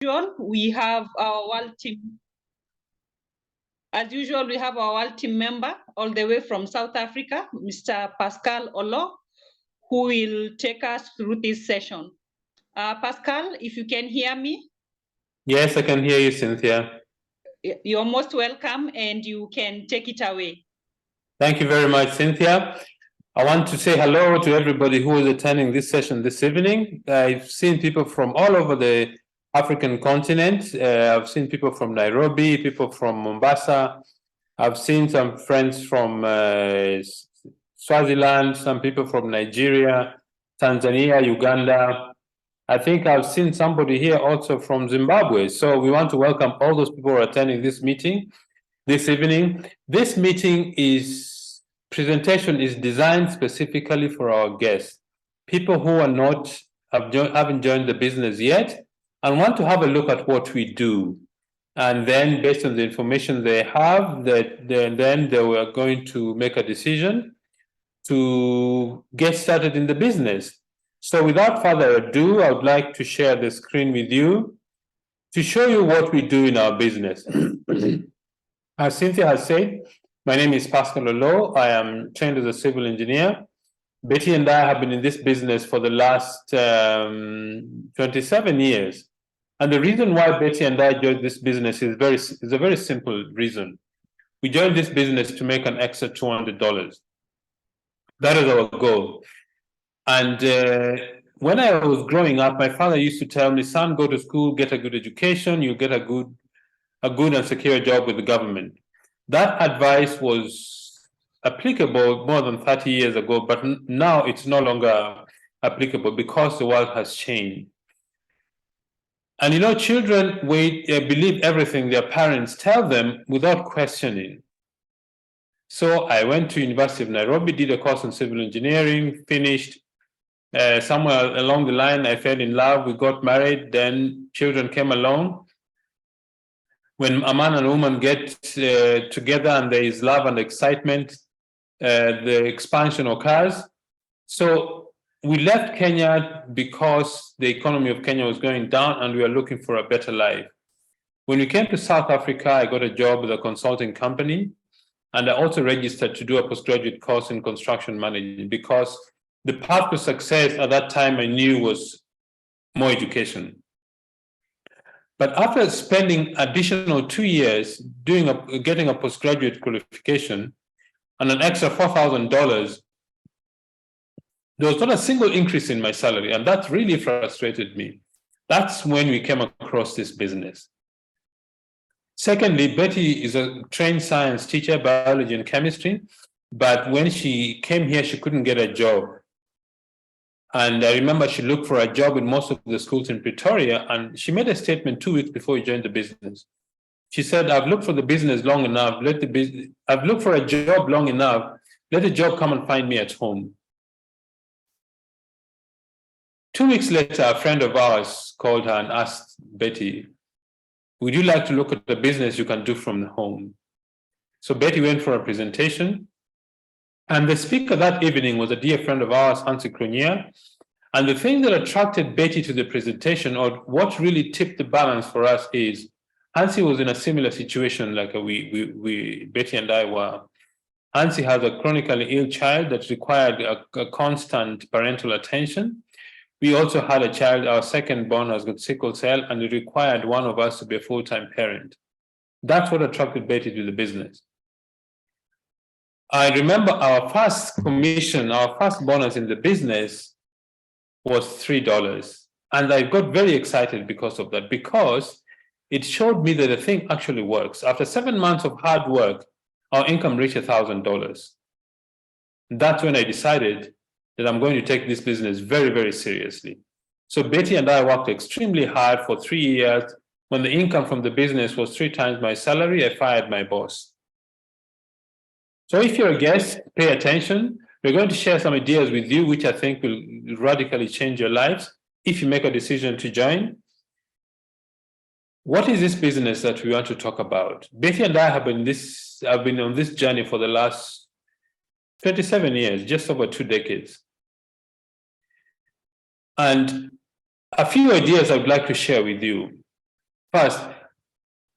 usual, we have our world team. As usual, we have our world team member all the way from South Africa, Mr. Pascal Oloo, who will take us through this session. Pascal, if you can hear me. Yes, I can hear you, Cynthia. You're most welcome, and you can take it away. Thank you very much, Cynthia. I want to say hello to everybody who is attending this session this evening. I've seen people from all over the African continent. I've seen people from Nairobi, people from Mombasa. I've seen some friends from Swaziland, some people from Nigeria, Tanzania, Uganda. I think I've seen somebody here also from Zimbabwe. So we want to welcome all those people who are attending this meeting this evening. This presentation is designed specifically for our guests, people who are haven't joined the business yet and want to have a look at what we do. And then based on the information they have, then they were going to make a decision to get started in the business. So without further ado, I would like to share the screen with you to show you what we do in our business. As Cynthia has said, my name is Pascal Oloo. I am trained as a civil engineer. Betty and I have been in this business for the last 27 years. And the reason why Betty and I joined this business is a very simple reason. We joined this business to make an extra $200. That is our goal. And when I was growing up, my father used to tell me, son, go to school, get a good education, you'll get a good and secure job with the government. That advice was applicable more than 30 years ago, but now it's no longer applicable because the world has changed. And you know, children believe everything their parents tell them without questioning. So I went to University of Nairobi, did a course in civil engineering, finished. Somewhere along the line, I fell in love, we got married, then children came along. When a man and a woman get together and there is love and excitement, the expansion occurs. So we left Kenya because the economy of Kenya was going down and we were looking for a better life. When we came to South Africa, I got a job with a consulting company, and I also registered to do a postgraduate course in construction management because the path to success at that time I knew was more education. But after spending additional 2 years getting a postgraduate qualification and an extra $4,000, there was not a single increase in my salary, and that really frustrated me. That's when we came across this business. Secondly, Betty is a trained science teacher, biology and chemistry, but when she came here, she couldn't get a job. And I remember she looked for a job in most of the schools in Pretoria, and she made a statement 2 weeks before we joined the business. She said, I've looked for the business long enough, I've looked for a job long enough, let the job come and find me at home. 2 weeks later, a friend of ours called her and asked Betty, would you like to look at the business you can do from home? So Betty went for a presentation. And the speaker that evening was a dear friend of ours, Hansi Kronier. And the thing that attracted Betty to the presentation, or what really tipped the balance for us, is Hansi was in a similar situation like Betty and I were. Hansi has a chronically ill child that required a constant parental attention. We also had a child, our second born, has got sickle cell, and it required one of us to be a full-time parent. That's what attracted Betty to the business. I remember our first commission, our first bonus in the business was $3. And I got very excited because of that, because it showed me that the thing actually works. After 7 months of hard work, our income reached $1,000. That's when I decided that I'm going to take this business very, very seriously. So Betty and I worked extremely hard for 3 years. When the income from the business was 3 times my salary, I fired my boss. So if you're a guest, pay attention. We're going to share some ideas with you, which I think will radically change your lives if you make a decision to join. What is this business that we want to talk about? Betty and I have been on this journey for the last 27 years, just over 2 decades. And a few ideas I'd like to share with you. First,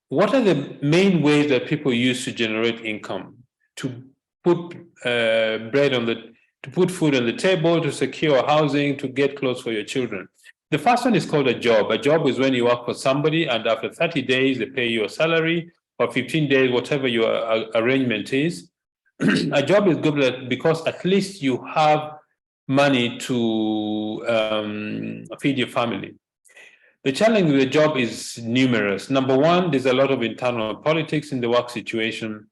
what are the main ways that people use to generate income, to put to put food on the table, to secure housing, to get clothes for your children? The first one is called a job. A job is when you work for somebody and after 30 days, they pay you a salary, or 15 days, whatever your arrangement is. A job is good because at least you have money to feed your family. The challenge with the job is numerous. Number one, there's a lot of internal politics in the work situation.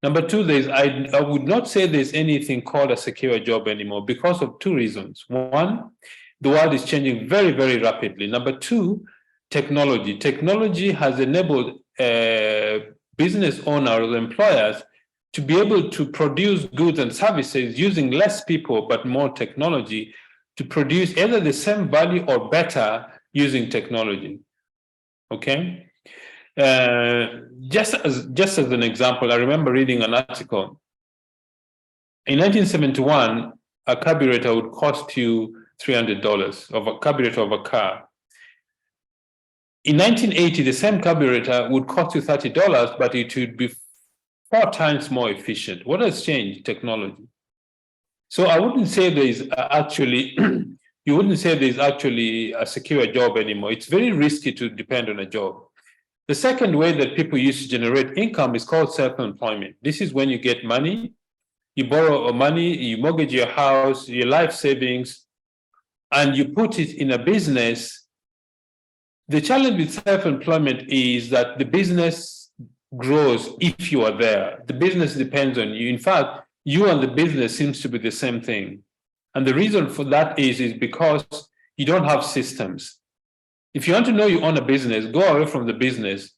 Number two, I would not say there's anything called a secure job anymore because of two reasons. One, the world is changing very, very rapidly. Number two, technology. Technology has enabled business owners, employers, to be able to produce goods and services using less people but more technology to produce either the same value or better using technology. Okay? Just as an example, I remember reading an article. In 1971, a carburetor would cost you $300 of a carburetor of a car. In 1980, the same carburetor would cost you $30, but it would be 4 times more efficient. What has changed? Technology. So I wouldn't say there is actually, you wouldn't say there's actually a secure job anymore. It's very risky to depend on a job. The second way that people use to generate income is called self-employment. This is when you get money, you borrow money, you mortgage your house, your life savings, and you put it in a business. The challenge with self-employment is that the business grows if you are there. The business depends on you. In fact, you and the business seems to be the same thing. And the reason for that is because you don't have systems. If you want to know you own a business, go away from the business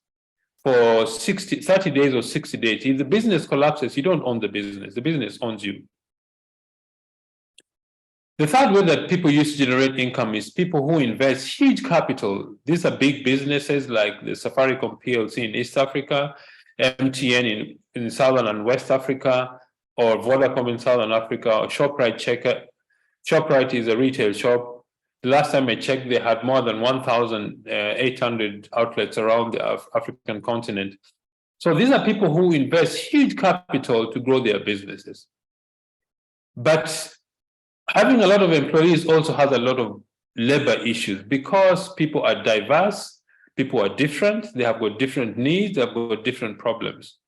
for 30 days or 60 days. If the business collapses, you don't own the business owns you. The third way that people use to generate income is people who invest huge capital. These are big businesses like the Safaricom PLC in East Africa, MTN in Southern and West Africa, or Vodacom in Southern Africa, or ShopRite Chege. ShopRite is a retail shop. The last time I checked, they had more than 1,800 outlets around the African continent. So these are people who invest huge capital to grow their businesses. But having a lot of employees also has a lot of labor issues because people are diverse, people are different, they have got different needs, they have got different problems.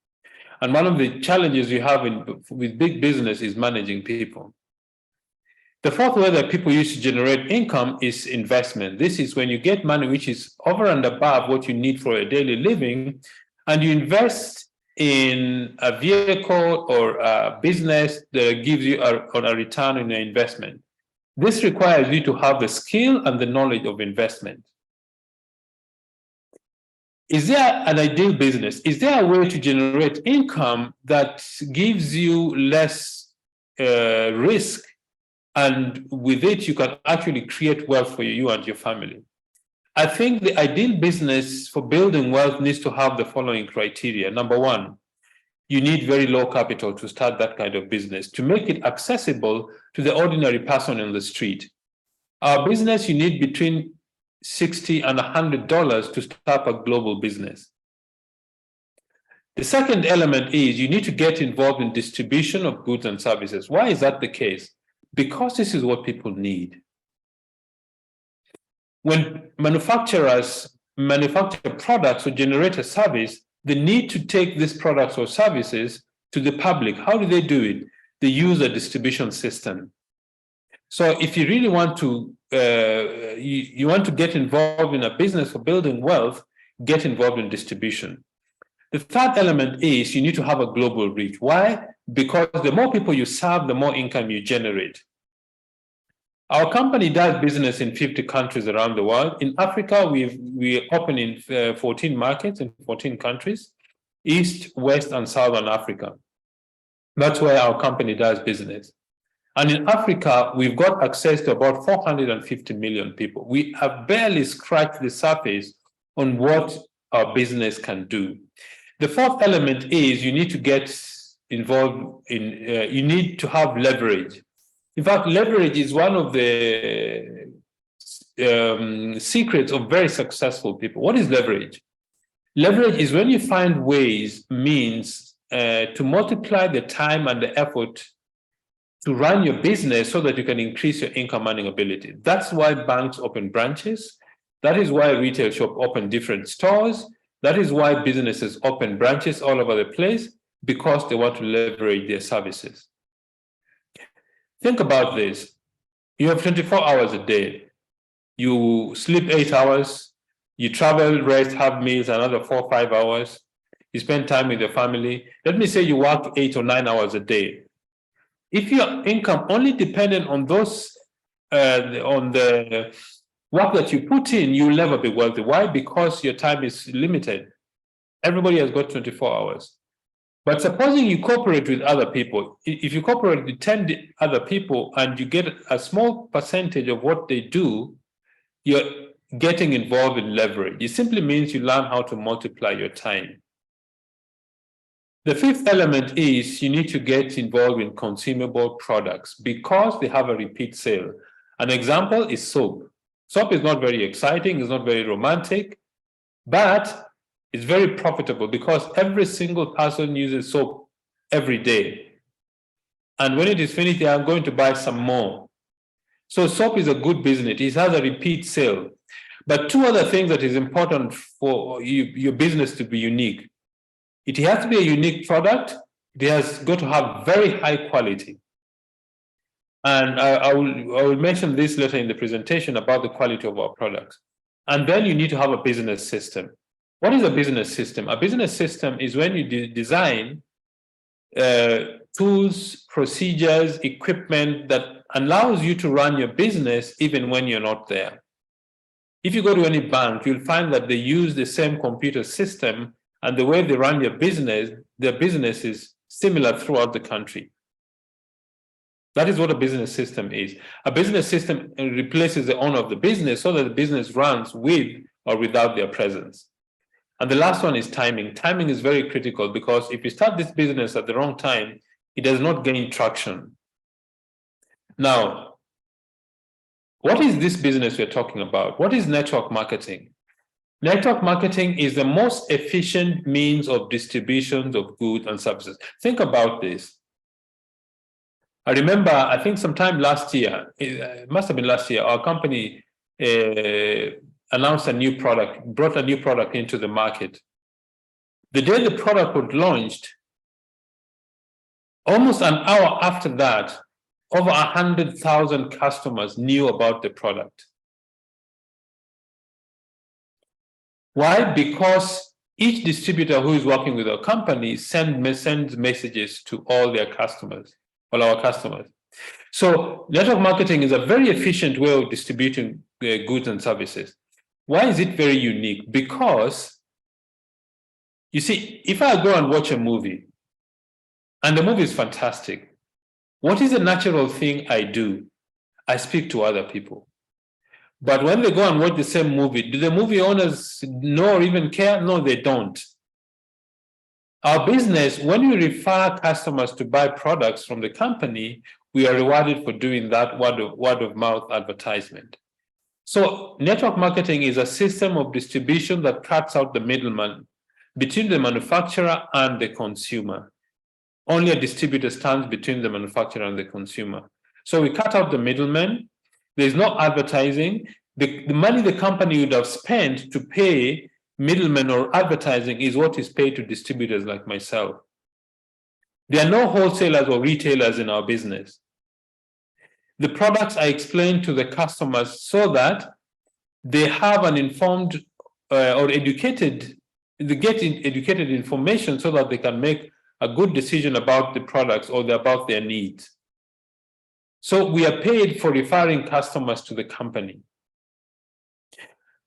And one of the challenges you have with big business is managing people. The fourth way that people use to generate income is investment. This is when you get money which is over and above what you need for a daily living, and you invest in a vehicle or a business that gives you a return on your investment. This requires you to have the skill and the knowledge of investment. Is there an ideal business? Is there a way to generate income that gives you less risk, and with it you can actually create wealth for you and your family? I think the ideal business for building wealth needs to have the following criteria. Number one, you need very low capital to start that kind of business, to make it accessible to the ordinary person on the street. Our business, you need between $60 and $100 to start a global business. The second element is you need to get involved in distribution of goods and services. Why is that the case? Because this is what people need. When manufacturers manufacture products or generate a service, they need to take these products or services to the public. How do they do it? They use a distribution system. So if you really want to, you want to get involved in a business for building wealth, get involved in distribution. The third element is you need to have a global reach. Why? Because the more people you serve, the more income you generate. Our company does business in 50 countries around the world. In Africa, we open in 14 markets in 14 countries, East, West, and Southern Africa. That's where our company does business. And in Africa, we've got access to about 450 million people. We have barely scratched the surface on what our business can do. The fourth element is you need to get involved in, you need to have leverage. In fact, leverage is one of the secrets of very successful people. What is leverage? Leverage is when you find ways, means to multiply the time and the effort to run your business so that you can increase your income earning ability. That's why banks open branches. That is why retail shop open different stores. That is why businesses open branches all over the place, because they want to leverage their services. Think about this. You have 24 hours a day. You sleep 8 hours. You travel, rest, have meals, another 4 or 5 hours. You spend time with your family. Let me say you work 8 or 9 hours a day. If your income only dependent on those, on the work that you put in, you'll never be wealthy. Why? Because your time is limited. Everybody has got 24 hours. But supposing you cooperate with other people, if you cooperate with 10 other people and you get a small percentage of what they do, you're getting involved in leverage. It simply means you learn how to multiply your time. The fifth element is you need to get involved in consumable products because they have a repeat sale. An example is soap. Soap is not very exciting, it's not very romantic, but it's very profitable because every single person uses soap every day. And when it is finished, they are going to buy some more. So soap is a good business. It has a repeat sale. But two other things that is important for your business to be unique. It has to be a unique product. It has got to have very high quality. And I will mention this later in the presentation about the quality of our products. And then you need to have a business system. What is a business system? A business system is when you design tools, procedures, equipment that allows you to run your business even when you're not there. If you go to any bank, you'll find that they use the same computer system, and the way they run their business is similar throughout the country. That is what a business system is. A business system replaces the owner of the business so that the business runs with or without their presence. And the last one is timing. Timing is very critical because if you start this business at the wrong time, it does not gain traction. Now, what is this business we're talking about? What is network marketing? Network marketing is the most efficient means of distribution of goods and services. Think about this. I remember, I think sometime last year, it must have been last year, our company announced a new product, brought a new product into the market. The day the product was launched, almost an hour after that, over 100,000 customers knew about the product. Why? Because each distributor who is working with our company sends messages to all their customers, all our customers. So network marketing is a very efficient way of distributing goods and services. Why is it very unique? Because, you see, if I go and watch a movie, and the movie is fantastic, what is the natural thing I do? I speak to other people. But when they go and watch the same movie, do the movie owners know or even care? No, they don't. Our business, when we refer customers to buy products from the company, we are rewarded for doing that word of mouth advertisement. So network marketing is a system of distribution that cuts out the middleman between the manufacturer and the consumer. Only a distributor stands between the manufacturer and the consumer. So we cut out the middleman. There's no advertising. The money the company would have spent to pay middlemen or advertising is what is paid to distributors like myself. There are no wholesalers or retailers in our business. The products are explained to the customers so that they have an informed or educated, they get educated information so that they can make a good decision about the products or about their needs. So we are paid for referring customers to the company.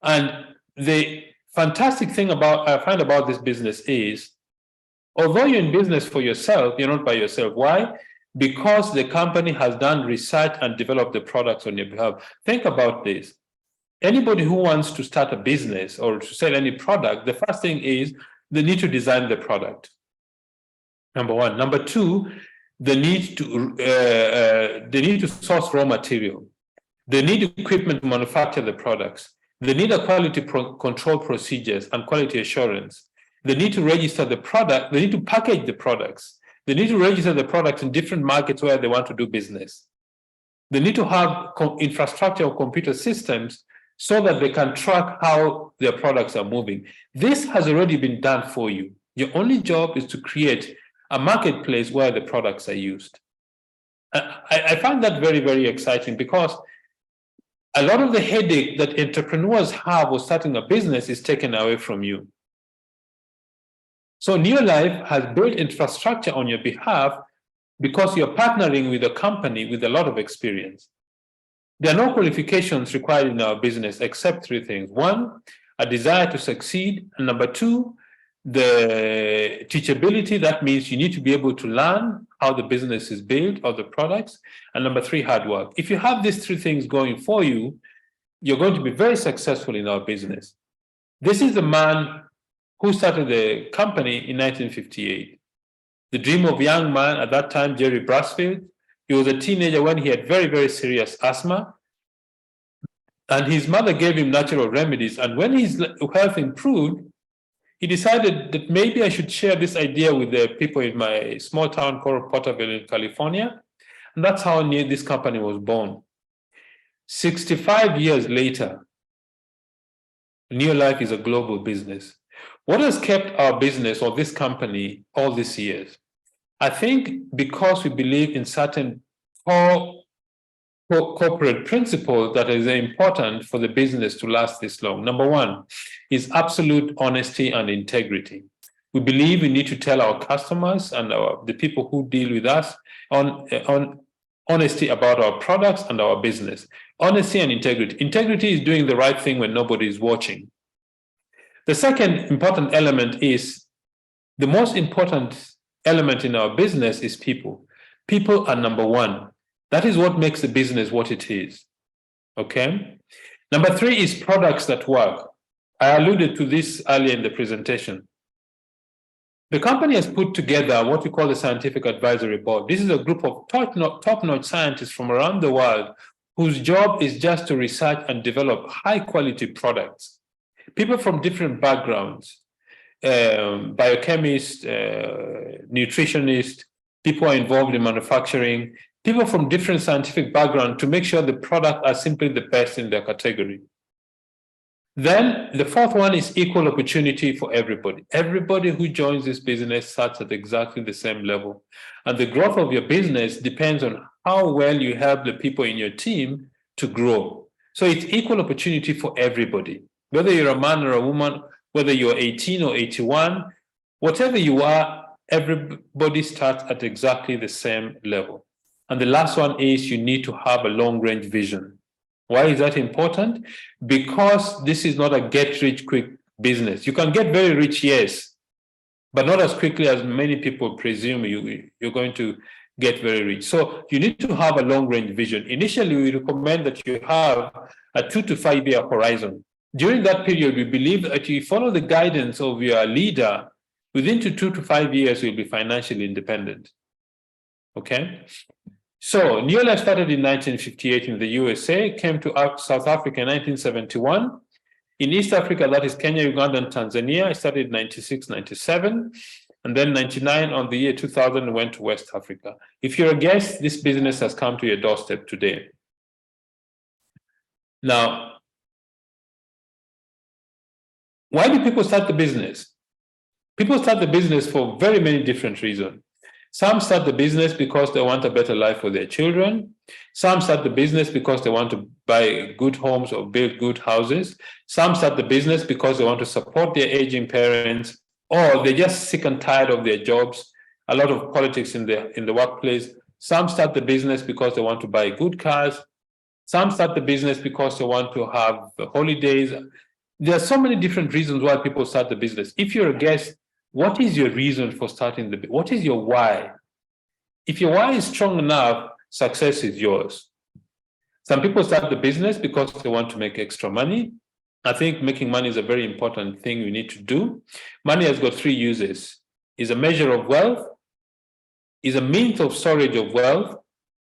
And the fantastic thing I find about this business is, although you're in business for yourself, you're not by yourself. Why? Because the company has done research and developed the products on your behalf. Think about this. Anybody who wants to start a business or to sell any product, the first thing is they need to design the product. Number one. Number two, they need to source raw material. They need equipment to manufacture the products. They need a quality control procedures and quality assurance. They need to register the product. They need to package the products. They need to register the products in different markets where they want to do business. They need to have infrastructure or computer systems so that they can track how their products are moving. This has already been done for you. Your only job is to create a marketplace where the products are used. I find that very, very exciting because a lot of the headache that entrepreneurs have with starting a business is taken away from you. So NEOLIFE has built infrastructure on your behalf because you're partnering with a company with a lot of experience. There are no qualifications required in our business except three things. One, a desire to succeed. And number two, the teachability. That means you need to be able to learn how the business is built or the products. And number three, hard work. If you have these three things going for you, you're going to be very successful in our business. This is the man who started the company in 1958. The dream of a young man at that time, Jerry Brasfield. He was a teenager when he had very, very serious asthma. And his mother gave him natural remedies. And when his health improved, he decided that maybe I should share this idea with the people in my small town called Porterville in California. And that's how this company was born. 65 years later, NEOLIFE is a global business. What has kept our business or this company all these years? I think because we believe in certain corporate principles that is important for the business to last this long. Number one is absolute honesty and integrity. We believe we need to tell our customers and the people who deal with us on honesty about our products and our business. Honesty and integrity. Integrity is doing the right thing when nobody is watching. The second important element is the most important element in our business is people. People are number one. That is what makes the business what it is. Okay? Number three is products that work. I alluded to this earlier in the presentation. The company has put together what we call the Scientific Advisory Board. This is a group of top-notch scientists from around the world whose job is just to research and develop high-quality products. People from different backgrounds, biochemists, nutritionists, people are involved in manufacturing, people from different scientific backgrounds to make sure the products are simply the best in their category. Then the fourth one is equal opportunity for everybody. Everybody who joins this business starts at exactly the same level. And the growth of your business depends on how well you help the people in your team to grow. So it's equal opportunity for everybody. Whether you're a man or a woman, whether you're 18 or 81, whatever you are, everybody starts at exactly the same level. And the last one is you need to have a long-range vision. Why is that important? Because this is not a get-rich-quick business. You can get very rich, yes, but not as quickly as many people presume you're going to get very rich. So you need to have a long-range vision. Initially, we recommend that you have a 2 to 5 year horizon. During that period, we believe that if you follow the guidance of your leader, within 2 to 5 years, you'll be financially independent. Okay? So NEOLIFE started in 1958 in the USA, came to South Africa in 1971. In East Africa, that is Kenya, Uganda, and Tanzania, I started in 96, 97. And then 99 on the year 2000 went to West Africa. If you're a guest, this business has come to your doorstep today. Now, why do people start the business? People start the business for very many different reasons. Some start the business because they want a better life for their children. Some start the business because they want to buy good homes or build good houses. Some start the business because they want to support their aging parents, or they're just sick and tired of their jobs, a lot of politics in the workplace. Some start the business because they want to buy good cars. Some start the business because they want to have holidays. There are so many different reasons why people start the business. If you're a guest, what is your reason for starting the business? What is your why? If your why is strong enough, success is yours. Some people start the business because they want to make extra money. I think making money is a very important thing you need to do. Money has got three uses. It's a measure of wealth, is a means of storage of wealth,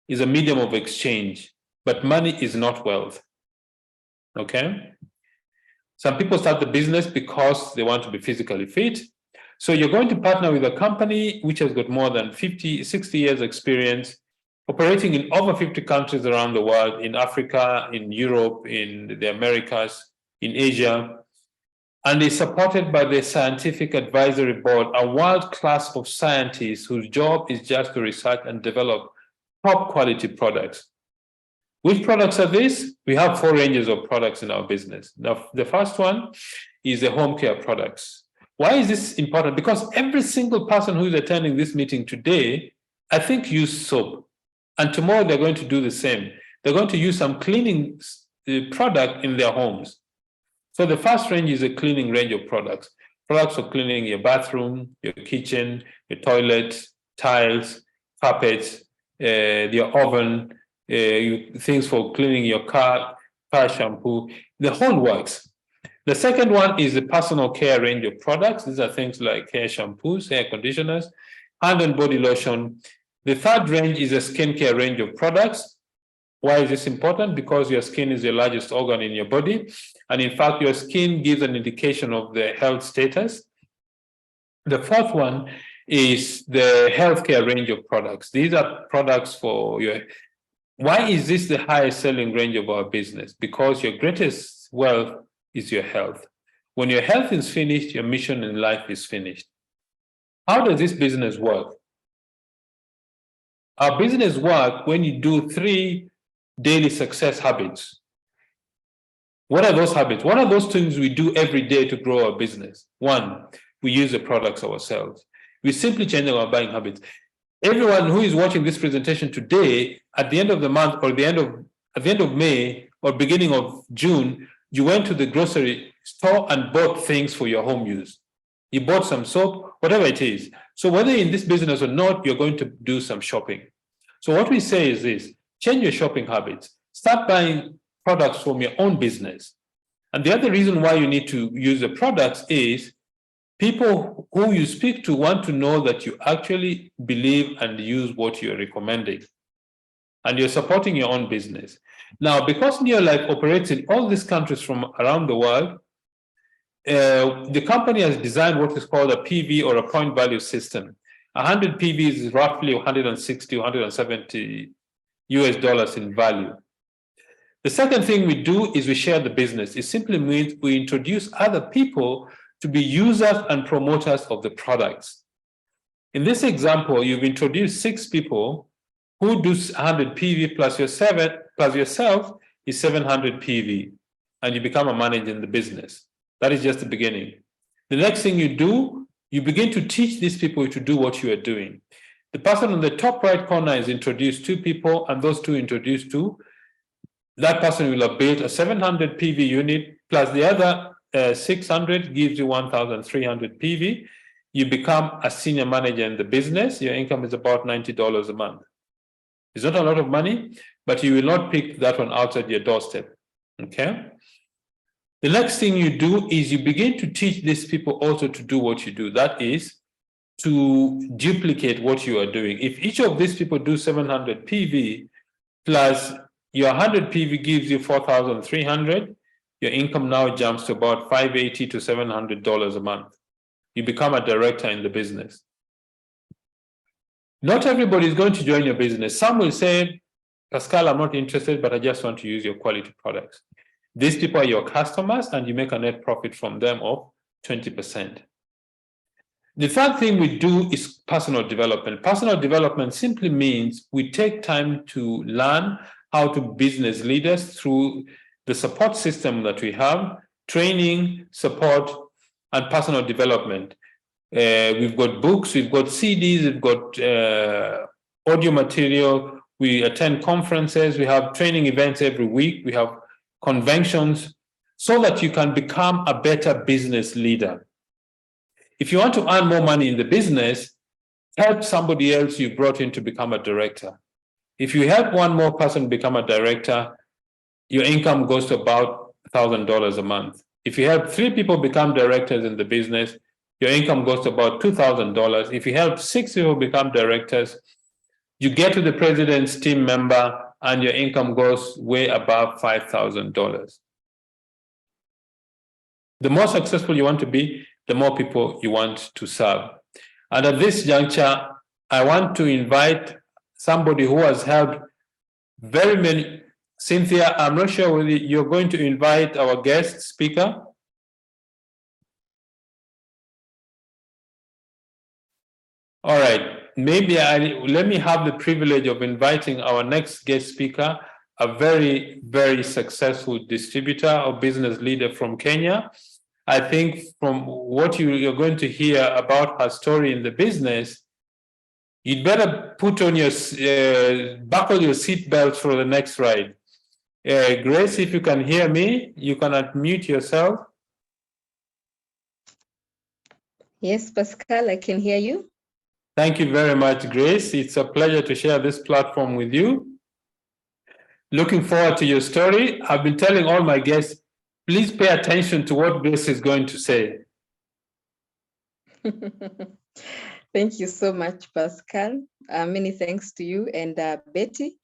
is a medium of exchange. But money is not wealth. Okay? Some people start the business because they want to be physically fit. So you're going to partner with a company which has got more than 50, 60 years experience, operating in over 50 countries around the world, in Africa, in Europe, in the Americas, in Asia, and is supported by the Scientific Advisory Board, a world class of scientists whose job is just to research and develop top quality products. Which products are these? We have 4 ranges of products in our business. Now, the first one is the home care products. Why is this important? Because every single person who is attending this meeting today, I think, use soap. And tomorrow they're going to do the same. They're going to use some cleaning product in their homes. So the first range is a cleaning range of products. Products for cleaning your bathroom, your kitchen, your toilet, tiles, carpets, your oven, things for cleaning your car shampoo, the whole works. The second one is the personal care range of products. These are things like hair shampoos, hair conditioners, hand and body lotion. The third range is a skincare range of products. Why is this important? Because your skin is the largest organ in your body. And in fact, your skin gives an indication of the health status. The fourth one is the healthcare range of products. These are products for your... Why is this the highest selling range of our business? Because your greatest wealth is your health. When your health is finished, your mission in life is finished. How does this business work? Our business works when you do 3 daily success habits. What are those habits? What are those things we do every day to grow our business? 1, we use the products ourselves. We simply change our buying habits. Everyone who is watching this presentation today, at the end of the month or at the end of May or beginning of June, you went to the grocery store and bought things for your home use. You bought some soap, whatever it is. So whether in this business or not, you're going to do some shopping. So what we say is this: change your shopping habits. Start buying products from your own business. And the other reason why you need to use the products is people who you speak to want to know that you actually believe and use what you're recommending. And you're supporting your own business. Now, because NEOLIFE operates in all these countries from around the world, the company has designed what is called a PV, or a point value system. 100 PV is roughly 160, 170 US dollars in value. The second thing we do is we share the business. It simply means we introduce other people to be users and promoters of the products. In this example, you've introduced 6 people who do 100 PV plus yourself is 700 PV, and you become a manager in the business. That is just the beginning. The next thing you do, you begin to teach these people to do what you are doing. The person on the top right corner is introduced 2 people, and those 2 introduced 2. That person will have built a 700 PV unit, plus the other 600 gives you 1,300 PV. You become a senior manager in the business. Your income is about $90 a month. It's not a lot of money, but you will not pick that one outside your doorstep, okay? The next thing you do is you begin to teach these people also to do what you do. That is, to duplicate what you are doing. If each of these people do 700 PV, plus your 100 PV gives you 4,300, your income now jumps to about $580 to $700 a month. You become a director in the business. Not everybody is going to join your business. Some will say, Pascal, I'm not interested, but I just want to use your quality products. These people are your customers, and you make a net profit from them of 20%. The third thing we do is personal development. Personal development simply means we take time to learn how to business leaders through the support system that we have, training, support, and personal development. We've got books, we've got CDs, we've got audio material, we attend conferences, we have training events every week, we have conventions, so that you can become a better business leader. If you want to earn more money in the business, help somebody else you brought in to become a director. If you help one more person become a director, your income goes to about $1,000 a month. If you help 3 people become directors in the business, your income goes to about $2,000. If you help 6 people become directors, you get to the president's team member, and your income goes way above $5,000. The more successful you want to be, the more people you want to serve. And at this juncture, I want to invite somebody who has helped very many. Cynthia, I'm not sure whether you're going to invite our guest speaker. All right, maybe let me have the privilege of inviting our next guest speaker, a very, very successful distributor or business leader from Kenya. I think from what you're going to hear about her story in the business, you'd better put on your, buckle your seatbelt for the next ride. Grace, if you can hear me, you can unmute yourself. Yes, Pascal, I can hear you. Thank you very much, Grace. It's a pleasure to share this platform with you. Looking forward to your story. I've been telling all my guests, please pay attention to what Grace is going to say. Thank you so much, Pascal. Many thanks to you and Betty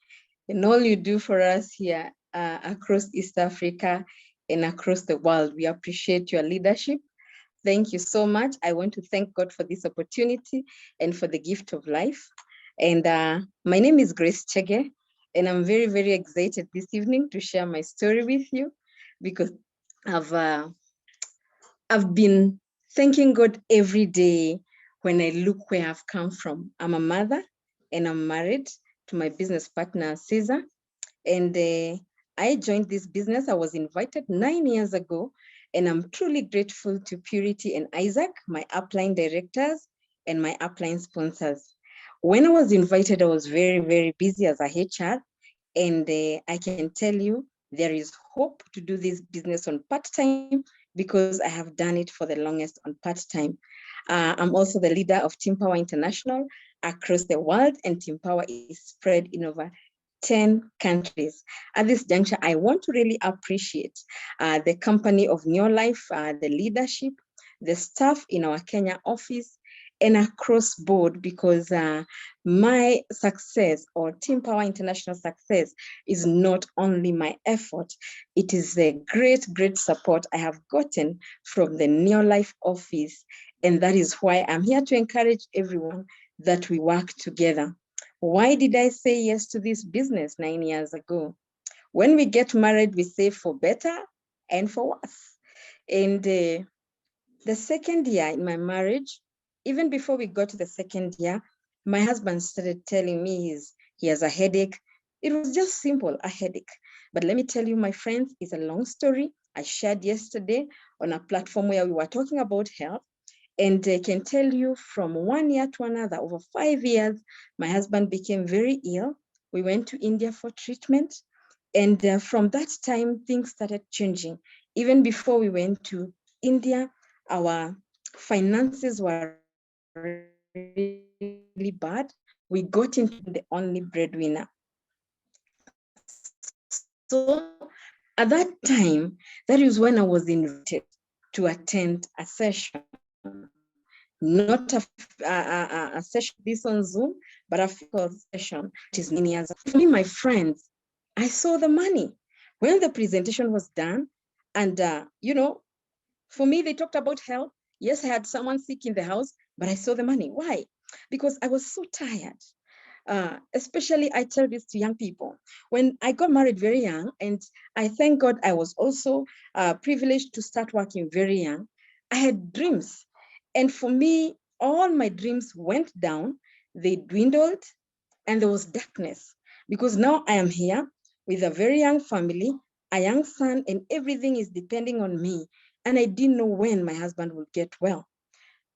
and all you do for us here across East Africa and across the world. We appreciate your leadership. Thank you so much. I want to thank God for this opportunity and for the gift of life. And my name is Grace Chege, and I'm very, very excited this evening to share my story with you because I've been thanking God every day when I look where I've come from. I'm a mother and I'm married to my business partner, Caesar. And I joined this business. I was invited 9 years ago, and I'm truly grateful to Purity and Isaac, my upline directors and my upline sponsors. When I was invited, I was very, very busy as a HR. And I can tell you, there is hope to do this business on part-time because I have done it for the longest on part-time. I'm also the leader of Team Power International across the world, and Team Power is spread in over 10 countries. At this juncture, I want to really appreciate the company of NEOLIFE, the leadership, the staff in our Kenya office, and across board, because my success or Team Power International success is not only my effort, it is the great, great support I have gotten from the NEOLIFE office. And that is why I'm here to encourage everyone that we work together. Why did I say yes to this business 9 years ago? When we get married, we save for better and for worse. And the second year in my marriage, even before we got to the second year, my husband started telling me he has a headache. It was just simple, a headache. But let me tell you, my friends, it's a long story. I shared yesterday on a platform where we were talking about health. And I can tell you from 1 year to another, over 5 years, my husband became very ill. We went to India for treatment. And from that time, things started changing. Even before we went to India, our finances were really bad. We got into the only breadwinner. So at that time, that is when I was invited to attend a session. Not a session this on Zoom, but a physical session. It is 9 years. For me, my friends, I saw the money. When the presentation was done, and for me, they talked about health. Yes, I had someone sick in the house, but I saw the money. Why? Because I was so tired. Especially, I tell this to young people. When I got married very young, and I thank God I was also privileged to start working very young, I had dreams. And for me, all my dreams went down, they dwindled, and there was darkness. Because now I am here with a very young family, a young son, and everything is depending on me. And I didn't know when my husband would get well.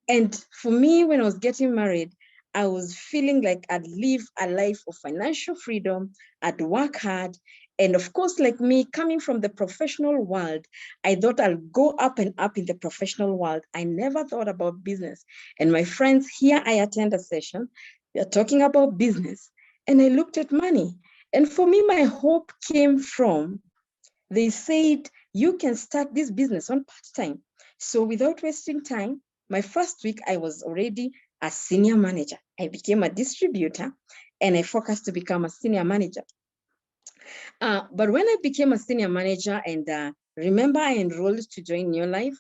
And for me, when I was getting married, I was feeling like I'd live a life of financial freedom, I'd work hard. And of course, like me, coming from the professional world, I thought I'll go up and up in the professional world. I never thought about business. And my friends, here I attend a session, they're talking about business. And I looked at money. And for me, my hope came from, they said, you can start this business on part-time. So without wasting time, my first week, I was already a senior manager. I became a distributor and I focused to become a senior manager. But when I became a senior manager and Remember, I enrolled to join NEOLIFE.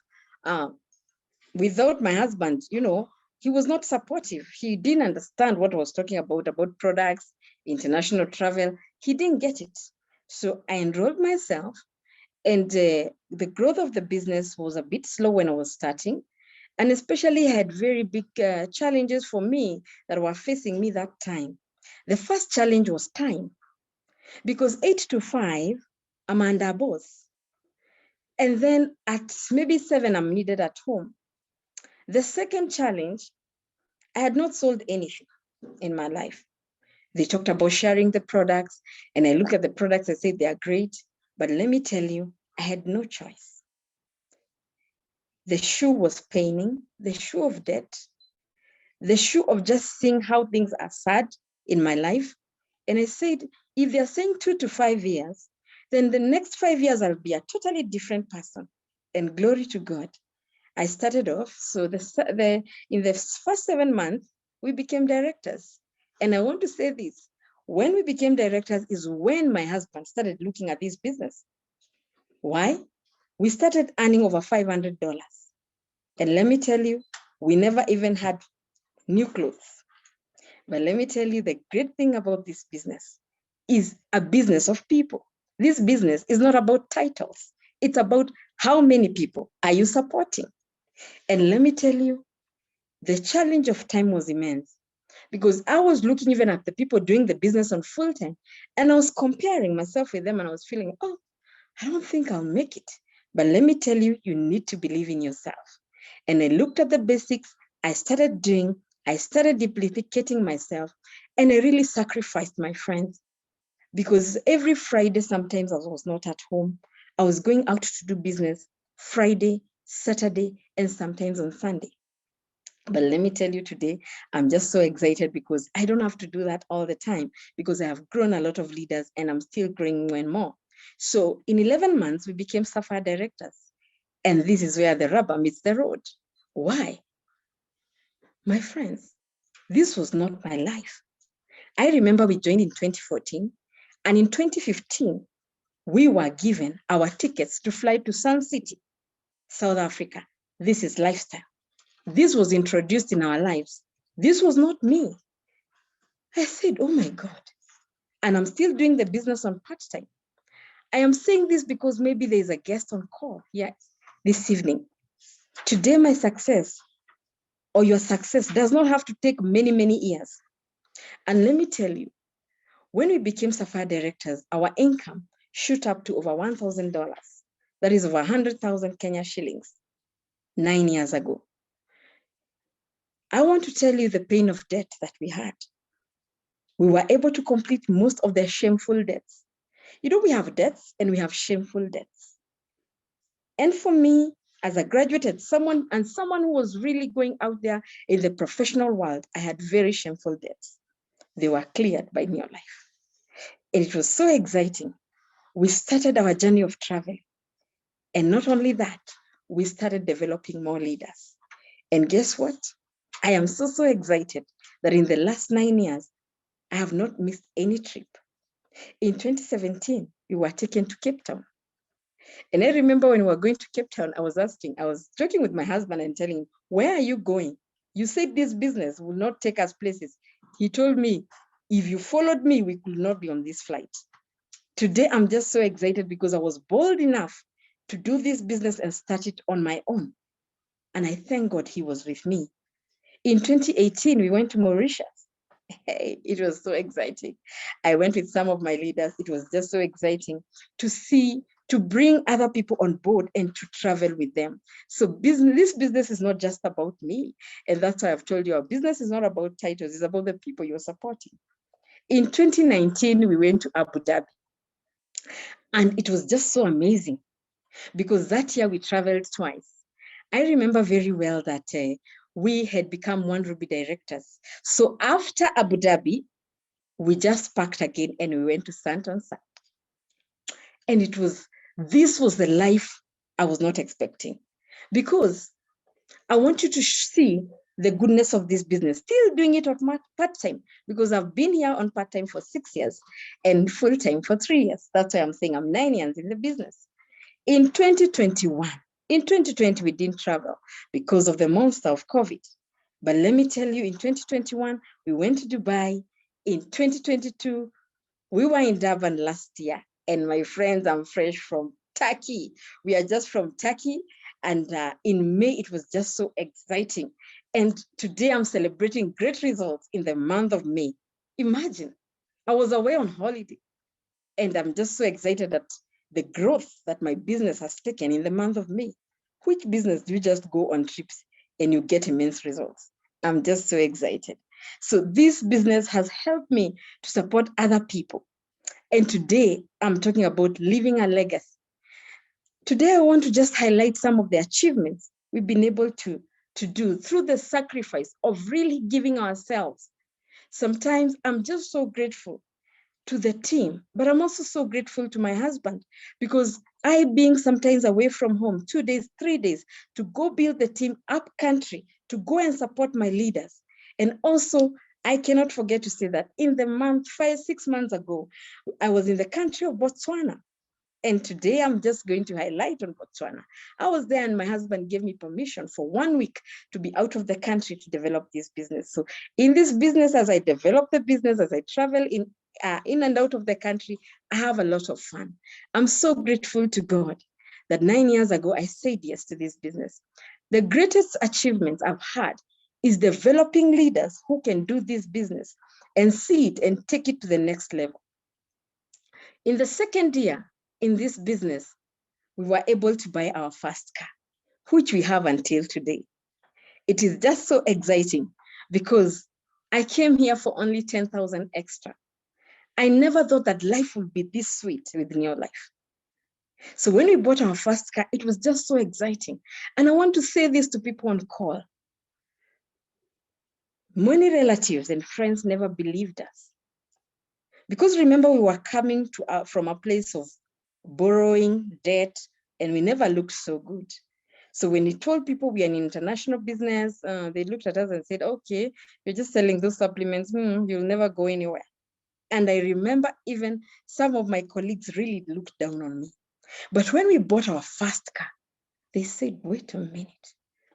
Without my husband, he was not supportive. He didn't understand what I was talking about products, international travel. He didn't get it. So I enrolled myself, and the growth of the business was a bit slow when I was starting. And especially I had very big challenges for me that were facing me that time. The first challenge was time, because 8 to 5, I'm under a boss. And then at maybe 7, I'm needed at home. The second challenge, I had not sold anything in my life. They talked about sharing the products, and I look at the products, I say they are great, but let me tell you, I had no choice. The shoe was paining, the shoe of debt, the shoe of just seeing how things are sad in my life. And I said, if they're saying 2 to 5 years, then the next 5 years I'll be a totally different person. And glory to God. I started off, so in the first 7 months, we became directors. And I want to say this, when we became directors is when my husband started looking at this business. Why? We started earning over $500. And let me tell you, we never even had new clothes. But let me tell you, the great thing about this business is a business of people. This business is not about titles. It's about how many people are you supporting. And let me tell you, the challenge of time was immense, because I was looking even at the people doing the business on full time, and I was comparing myself with them, and I was feeling, oh, I don't think I'll make it. But let me tell you, you need to believe in yourself. And I looked at the basics, I started duplicating myself, and I really sacrificed my friends, because every Friday, sometimes I was not at home. I was going out to do business Friday, Saturday, and sometimes on Sunday. But let me tell you today, I'm just so excited because I don't have to do that all the time, because I have grown a lot of leaders and I'm still growing more and more. So in 11 months, we became Sapphire directors. And this is where the rubber meets the road. Why? My friends, this was not my life. I remember we joined in 2014, and in 2015, we were given our tickets to fly to Sun City, South Africa. This is lifestyle. This was introduced in our lives. This was not me. I said, oh my God. And I'm still doing the business on part-time. I am saying this because maybe there's a guest on call here this evening. Today, my success or your success does not have to take many, many years. And let me tell you, when we became Sapphire directors, our income shot up to over $1,000. That is over 100,000 Kenya shillings 9 years ago. I want to tell you the pain of debt that we had. We were able to complete most of the shameful debts. We have debts and we have shameful debts. And for me, as a graduate and someone who was really going out there in the professional world, I had very shameful debts. They were cleared by NEOLIFE. And it was so exciting. We started our journey of travel. And not only that, we started developing more leaders. And guess what? I am so excited that in the last 9 years, I have not missed any trip. In 2017, we were taken to Cape Town. And I remember when we were going to Cape Town, I was joking with my husband and telling him, where are you going? You said this business will not take us places. He told me, if you followed me, we could not be on this flight. Today, I'm just so excited because I was bold enough to do this business and start it on my own. And I thank God he was with me. In 2018, we went to Mauritius. Hey, it was so exciting. I went with some of my leaders. It was just so exciting to bring other people on board and to travel with them. So this business is not just about me. And that's why I've told you, our business is not about titles. It's about the people you're supporting. In 2019, we went to Abu Dhabi. And it was just so amazing because that year we traveled twice. I remember very well that we had become One Ruby directors. So after Abu Dhabi, we just packed again and we went to Santon. And this was the life I was not expecting, because I want you to see the goodness of this business, still doing it on part-time, because I've been here on part-time for 6 years and full-time for 3 years. That's why I'm saying I'm 9 years in the business. In 2021, in 2020, we didn't travel because of the monster of COVID. But let me tell you, in 2021, we went to Dubai. In 2022, we were in Durban last year. And my friends, I'm fresh from Turkey. We are just from Turkey. And in May, it was just so exciting. And today I'm celebrating great results in the month of May. Imagine, I was away on holiday. And I'm just so excited that the growth that my business has taken in the month of May. Which business do you just go on trips and you get immense results? I'm just so excited. So this business has helped me to support other people. And today I'm talking about leaving a legacy. Today I want to just highlight some of the achievements we've been able to do through the sacrifice of really giving ourselves. Sometimes I'm just so grateful to the team, but I'm also so grateful to my husband because I being sometimes away from home, 2 days, 3 days, to go build the team up country, to go and support my leaders. And also, I cannot forget to say that in the month, 5-6 months ago, I was in the country of Botswana. And today I'm just going to highlight on Botswana. I was there and my husband gave me permission for 1 week to be out of the country to develop this business. So in this business, as I develop the business, as I travel in and out of the country, I have a lot of fun. I'm so grateful to God that 9 years ago, I said yes to this business. The greatest achievements I've had is developing leaders who can do this business and see it and take it to the next level. In the second year in this business, we were able to buy our first car, which we have until today. It is just so exciting because I came here for only 10,000 extra. I never thought that life would be this sweet with NEOLIFE. So when we bought our first car, it was just so exciting. And I want to say this to people on call. Many relatives and friends never believed us. Because remember, we were coming to from a place of borrowing, debt, and we never looked so good. So when we told people we are an international business, they looked at us and said, okay, you're just selling those supplements, you'll never go anywhere. And I remember even some of my colleagues really looked down on me. But when we bought our first car, they said, wait a minute,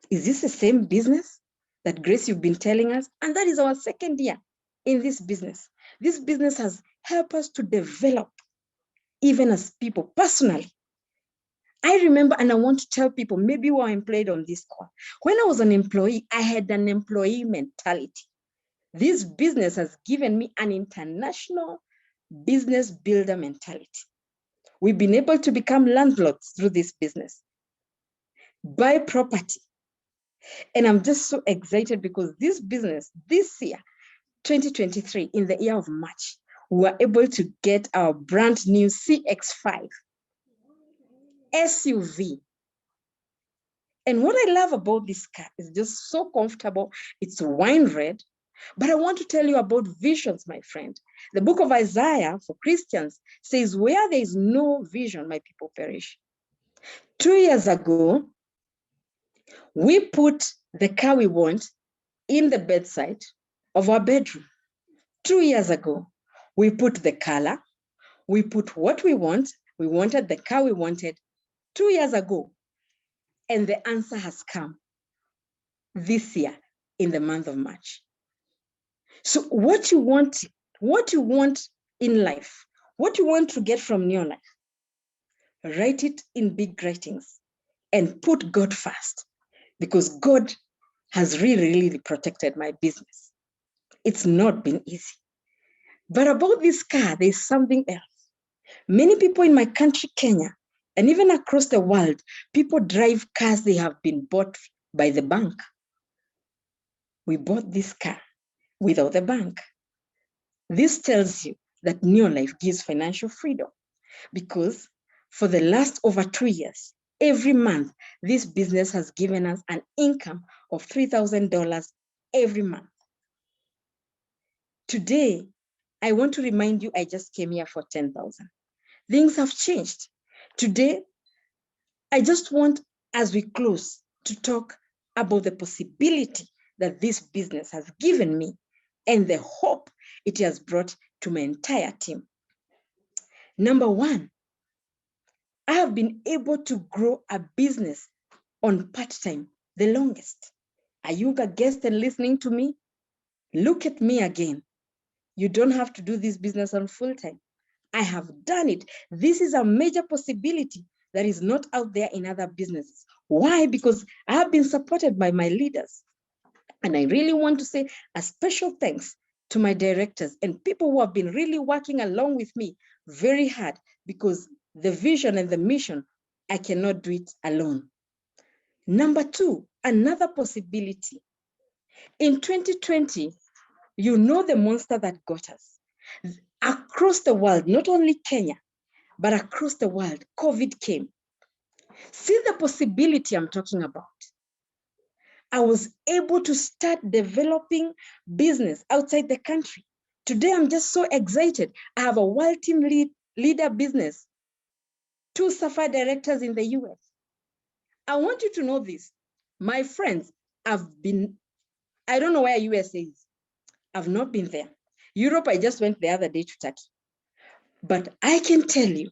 is this the same business that Grace you've been telling us? And that is our second year in this business. This business has helped us to develop even as people personally. I remember, and I want to tell people, maybe you are employed on this call. When I was an employee, I had an employee mentality. This business has given me an international business builder mentality. We've been able to become landlords through this business, buy property. And I'm just so excited because this business, this year, 2023, in the year of March, we were able to get our brand new CX5 SUV. And what I love about this car is just so comfortable. It's wine red. But I want to tell you about visions, my friend. The book of Isaiah for Christians says, where there is no vision, my people perish. 2 years ago, we put the car we want in the bedside of our bedroom. 2 years ago, we put the color, we put what we want. We wanted the car we wanted 2 years ago. And the answer has come this year in the month of March. So what you want in life, what you want to get from NEOLIFE, write it in big writings and put God first, because God has really protected my business. It's not been easy. But about this car, there's something else. Many people in my country, Kenya, and even across the world, people drive cars they have been bought by the bank. We bought this car without the bank. This tells you that NEOLIFE gives financial freedom, because for the last over 2 years, every month, this business has given us an income of $3,000 every month. Today, I want to remind you, I just came here for 10,000. Things have changed. Today, I just want, as we close, to talk about the possibility that this business has given me and the hope it has brought to my entire team. Number one, I have been able to grow a business on part-time the longest. Are you a guest and listening to me? Look at me again. You don't have to do this business on full-time. I have done it. This is a major possibility that is not out there in other businesses. Why? Because I have been supported by my leaders. And I really want to say a special thanks to my directors and people who have been really working along with me very hard, because the vision and the mission, I cannot do it alone. Number two, another possibility. In 2020, you know the monster that got us. Across the world, not only Kenya, but across the world, COVID came. See the possibility I'm talking about. I was able to start developing business outside the country. Today, I'm just so excited. I have a world team leader business, 2 Sapphire directors in the US. I want you to know this. My friends, I don't know where US is. I've not been there. Europe, I just went the other day to Turkey. But I can tell you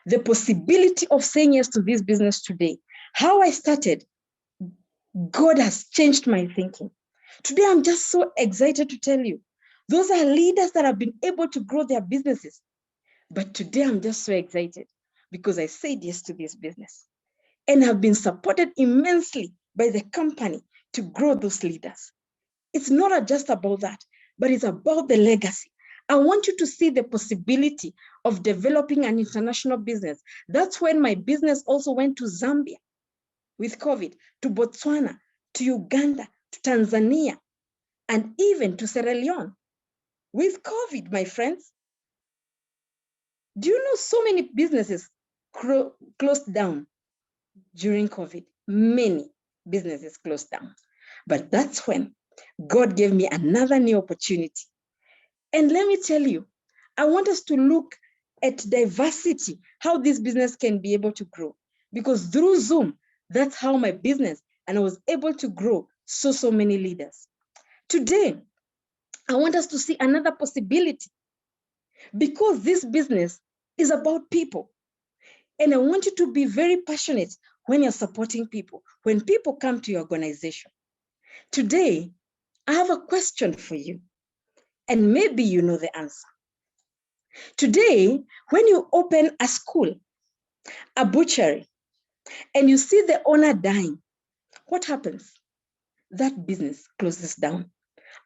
the possibility of saying yes to this business today, how I started, God has changed my thinking. Today, I'm just so excited to tell you, those are leaders that have been able to grow their businesses. But today, I'm just so excited because I said yes to this business and have been supported immensely by the company to grow those leaders. It's not just about that, but it's about the legacy. I want you to see the possibility of developing an international business. That's when my business also went to Zambia with COVID, to Botswana, to Uganda, to Tanzania, and even to Sierra Leone with COVID, my friends. Do you know so many businesses closed down during COVID? Many businesses closed down. But that's when God gave me another new opportunity. And let me tell you, I want us to look at diversity, how this business can be able to grow. Because through Zoom, that's how my business, and I was able to grow so many leaders. Today, I want us to see another possibility, because this business is about people. And I want you to be very passionate when you're supporting people, when people come to your organization. Today, I have a question for you, and maybe you know the answer. Today, when you open a school, a butchery, and you see the owner dying, what happens? That business closes down.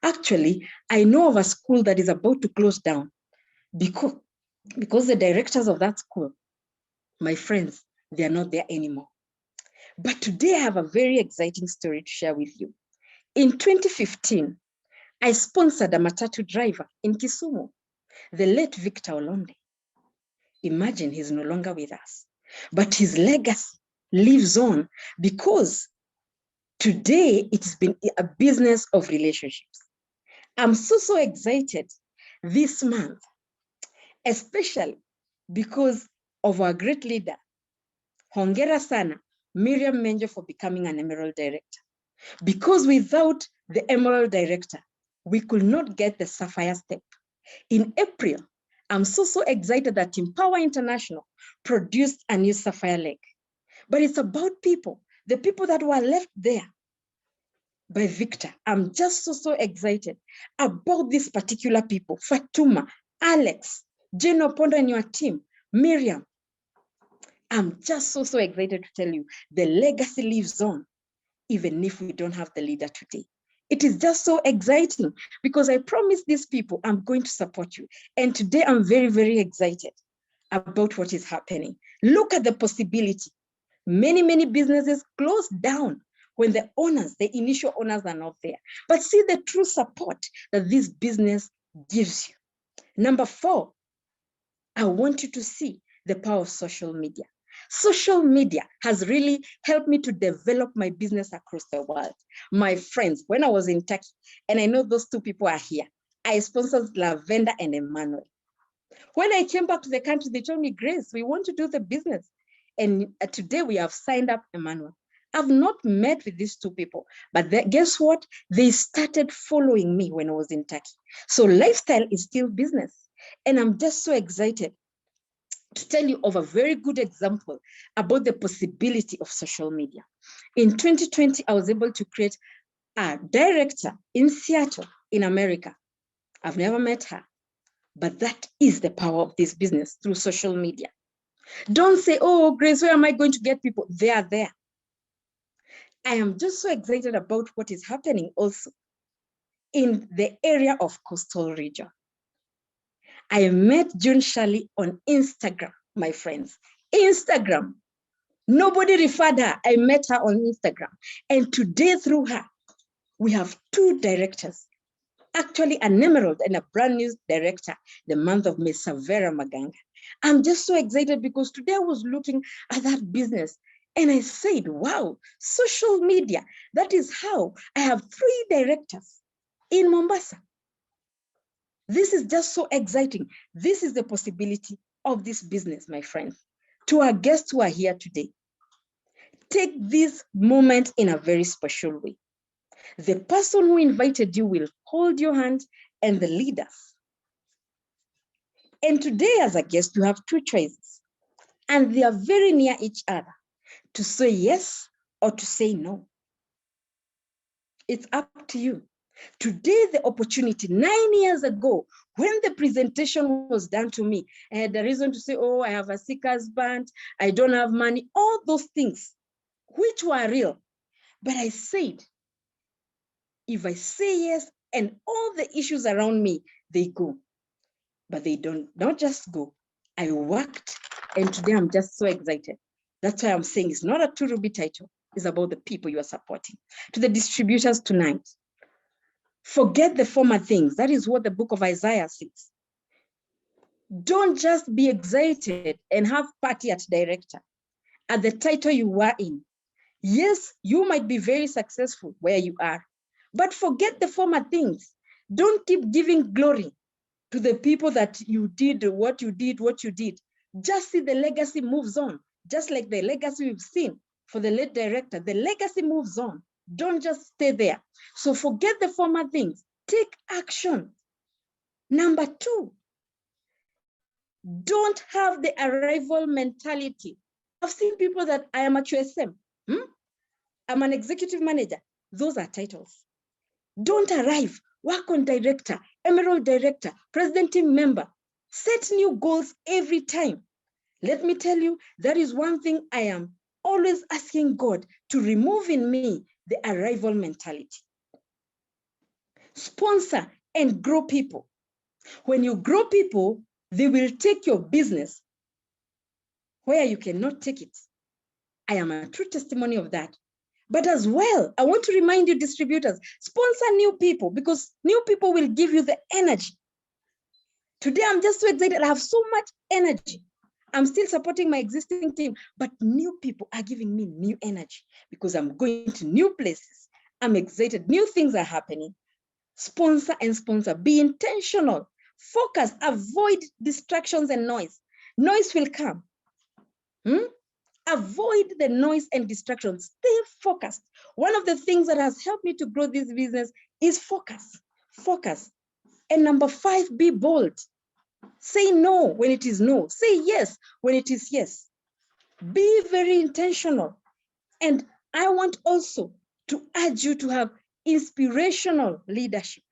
Actually, I know of a school that is about to close down because the directors of that school, my friends, they are not there anymore. But today I have a very exciting story to share with you. In 2015, I sponsored a matatu driver in Kisumu, the late Victor Olonde. Imagine he's no longer with us, but his legacy lives on, because today it's been a business of relationships. I'm so excited this month, especially because of our great leader, Hongera Sana, Miriam Menjo, for becoming an Emerald Director. Because without the Emerald Director, we could not get the Sapphire step. In April, I'm so excited that Empower International produced a new Sapphire leg. But it's about people, the people that were left there by Victor. I'm just so excited about these particular people: Fatuma, Alex, Jane Opondo and your team, Miriam. I'm just so excited to tell you the legacy lives on, even if we don't have the leader today. It is just so exciting because I promised these people I'm going to support you. And today I'm very excited about what is happening. Look at the possibility. Many businesses close down when the owners, the initial owners, are not there. But see the true support that this business gives you. Number 4, I want you to see the power of social media. Social media has really helped me to develop my business across the world. My friends, when I was in Turkey, and I know those 2 people are here, I sponsored Lavender and Emmanuel. When I came back to the country, they told me, Grace, we want to do the business. And today we have signed up Emmanuel. I've not met with these 2 people, but guess what? They started following me when I was in Turkey. So lifestyle is still business. And I'm just so excited to tell you of a very good example about the possibility of social media. In 2020, I was able to create a director in Seattle, in America. I've never met her, but that is the power of this business through social media. Don't say, oh, Grace, where am I going to get people? They are there. I am just so excited about what is happening also in the area of coastal region. I met June Shirley on Instagram, my friends. Instagram. Nobody referred her. I met her on Instagram. And today, through her, we have 2 directors. Actually, an emerald and a brand new director, the month of May, Savera Maganga. I'm just so excited because today I was looking at that business and I said, wow, social media. That is how I have 3 directors in Mombasa. This is just so exciting. This is the possibility of this business, my friends. To our guests who are here today, take this moment in a very special way. The person who invited you will hold your hand and the leaders. And today as a guest, you have 2 choices and they are very near each other to say yes or to say no. It's up to you. Today, the opportunity, 9 years ago, when the presentation was done to me, I had a reason to say, oh, I have a sick husband, I don't have money, all those things, which were real. But I said, if I say yes, and all the issues around me, they go. But they don't, not just go. I worked, and today I'm just so excited. That's why I'm saying it's not a 2 Ruby title, it's about the people you are supporting. To the distributors tonight, forget the former things. That is what the book of Isaiah says. Don't just be excited and have party at director, at the title you were in. Yes, you might be very successful where you are, but forget the former things. Don't keep giving glory to the people that you did, what you did. Just see the legacy moves on, just like the legacy we've seen for the late director. The legacy moves on. Don't just stay there. So forget the former things. Take action. Number 2, don't have the arrival mentality. I've seen people that I am a QSM. I'm an executive manager. Those are titles. Don't arrive. Work on director, emerald director, president team member. Set new goals every time. Let me tell you, that is one thing I am always asking God to remove in me, the arrival mentality. Sponsor and grow people. When you grow people, they will take your business where you cannot take it. I am a true testimony of that. But as well, I want to remind you, distributors, sponsor new people because new people will give you the energy. Today, I'm just so excited. I have so much energy. I'm still supporting my existing team, but new people are giving me new energy because I'm going to new places. I'm excited. New things are happening. Sponsor and sponsor. Be intentional. Focus. Avoid distractions and noise. Noise will come. Avoid the noise and distractions. Stay focused. One of the things that has helped me to grow this business is focus. Focus. And number 5, be bold. Say no when it is no. Say yes when it is yes. Be very intentional. And I want also to urge you to have inspirational leadership.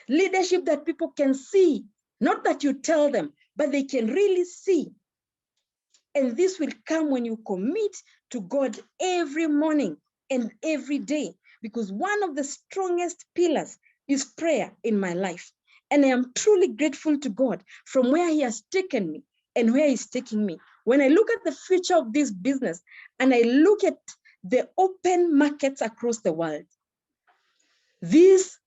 Leadership that people can see, not that you tell them, but they can really see. And this will come when you commit to God every morning and every day, because one of the strongest pillars is prayer in my life. And I am truly grateful to God from where He has taken me and where He's taking me. When I look at the future of this business and I look at the open markets across the world, this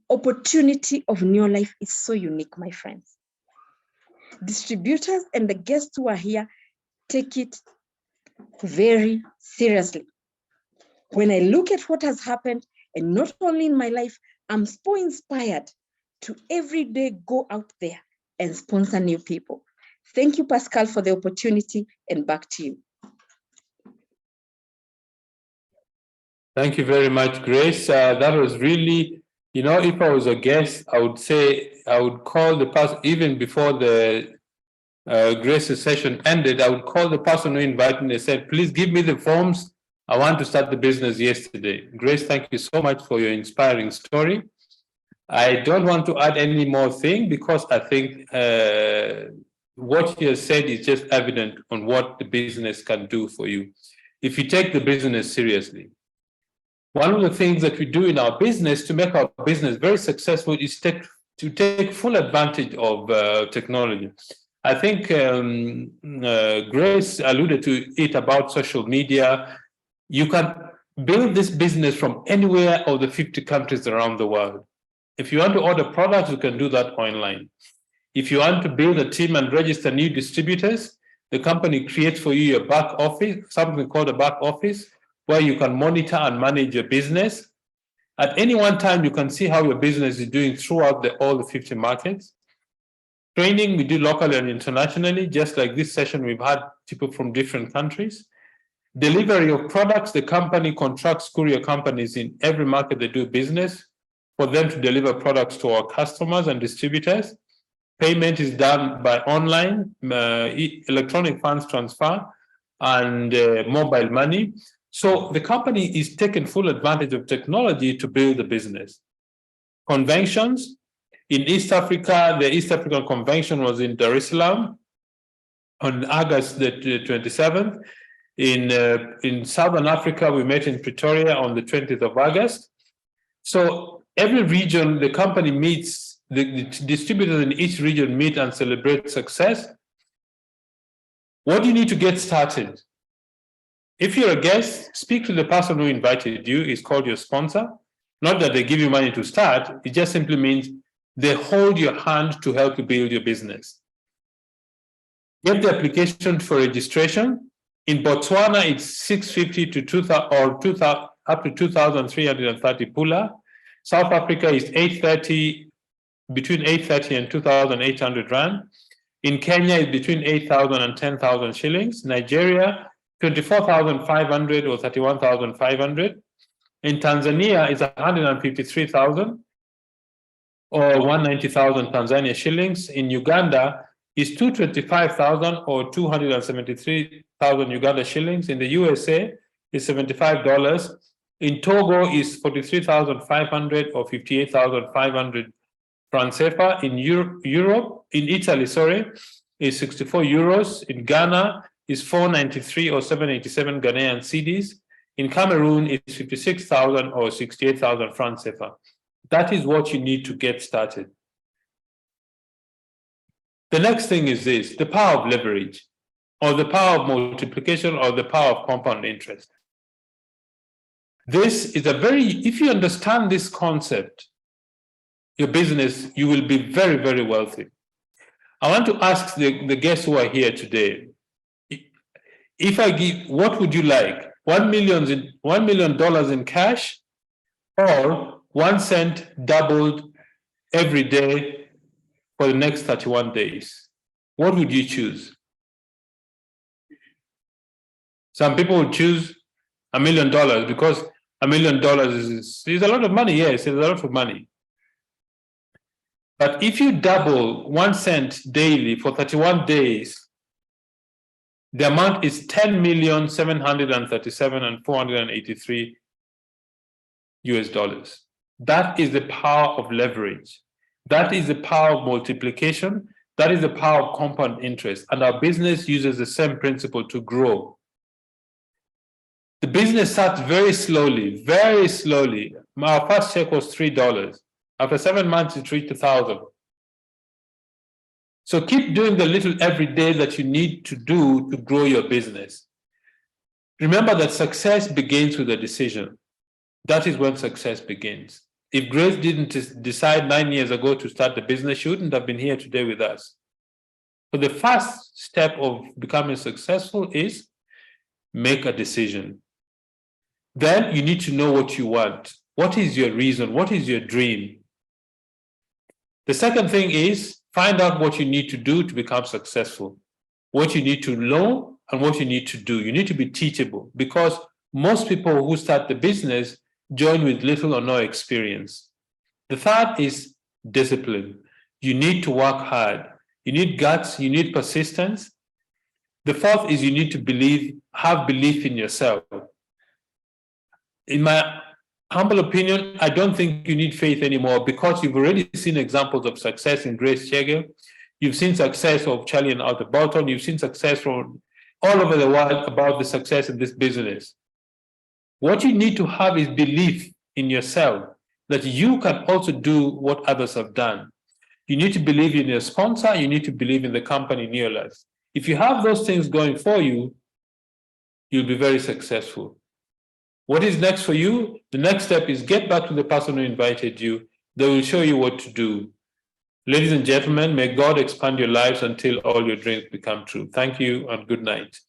opportunity of NEOLIFE is so unique, my friends. Distributors and the guests who are here, take it very seriously. When I look at what has happened, and not only in my life, I'm so inspired to every day go out there and sponsor new people. Thank you, Pascal, for the opportunity, and back to you. Thank you very much, Grace. That was really, if I was a guest, I would say, I would call the person even before the Grace's session ended, I would call the person who invited me and said, please give me the forms. I want to start the business yesterday. Grace, thank you so much for your inspiring story. I don't want to add any more thing because I think what you have said is just evident on what the business can do for you if you take the business seriously. One of the things that we do in our business to make our business very successful is to take full advantage of technology. I think Grace alluded to it about social media. You can build this business from anywhere of the 50 countries around the world. If you want to order products, you can do that online. If you want to build a team and register new distributors, the company creates for you a back office, something called a back office, where you can monitor and manage your business. At any one time, you can see how your business is doing throughout all the 50 markets. Training, we do locally and internationally, just like this session, we've had people from different countries. Delivery of products, the company contracts courier companies in every market they do business for them to deliver products to our customers and distributors. Payment is done by online, electronic funds transfer, and mobile money. So the company is taking full advantage of technology to build the business. Conventions. In East Africa, the East African Convention was in Dar es Salaam on August the 27th. In Southern Africa, we met in Pretoria on the 20th of August. So every region, the company meets, the distributors in each region meet and celebrate success. What do you need to get started? If you're a guest, speak to the person who invited you. It's called your sponsor. Not that they give you money to start. It just simply means they hold your hand to help you build your business. Get the application for registration. In Botswana, it's 650 to 2,000 or 2,000 up to 2,330 pula. South Africa is 830, between 830 and 2,800 rand. In Kenya, it's between 8,000 and 10,000 shillings. Nigeria, 24,500 or 31,500. In Tanzania, it's 153,000 or 190,000 Tanzania shillings. In Uganda, it's 225,000 or 273,000 Uganda shillings. In the USA, it's $75. In Togo, is 43,500 or 58,500 francs CFA. In Europe, in Italy, is 64 euros. In Ghana, is 493 or 787 Ghanaian cedis. In Cameroon, it's 56,000 or 68,000 francs CFA. That is what you need to get started. The next thing is this, the power of leverage, or the power of multiplication, or the power of compound interest. This is a very, if you understand this concept, your business, you will be very, very wealthy. I want to ask the guests who are here today, if I give, what would you like? $1 million in cash, or 1 cent doubled every day for the next 31 days? What would you choose? Some people would choose $1 million because $1 million is a lot of money. Yes, it's a lot of money. But if you double 1 cent daily for 31 days, the amount is 10,737,483 US dollars. That is the power of leverage. That is the power of multiplication. That is the power of compound interest. And our business uses the same principle to grow. The business starts very slowly, very slowly. Our first check was $3. After 7 months, it reached 1,000. So keep doing the little every day that you need to do to grow your business. Remember that success begins with a decision. That is when success begins. If Grace didn't decide 9 years ago to start the business, she wouldn't have been here today with us. So the first step of becoming successful is make a decision. Then you need to know what you want. What is your reason? What is your dream? The second thing is find out what you need to do to become successful, what you need to know and what you need to do. You need to be teachable because most people who start the business join with little or no experience. The third is discipline. You need to work hard. You need guts, you need persistence. The fourth is you need to have belief in yourself. In my humble opinion, I don't think you need faith anymore because you've already seen examples of success in Grace Chege. You've seen success of Charlie and Arthur Bolton. You've seen success from all over the world about the success of this business. What you need to have is belief in yourself that you can also do what others have done. You need to believe in your sponsor. You need to believe in the company NEOLIFE. If you have those things going for you, you'll be very successful. What is next for you? The next step is get back to the person who invited you. They will show you what to do. Ladies and gentlemen, may God expand your lives until all your dreams become true. Thank you and good night.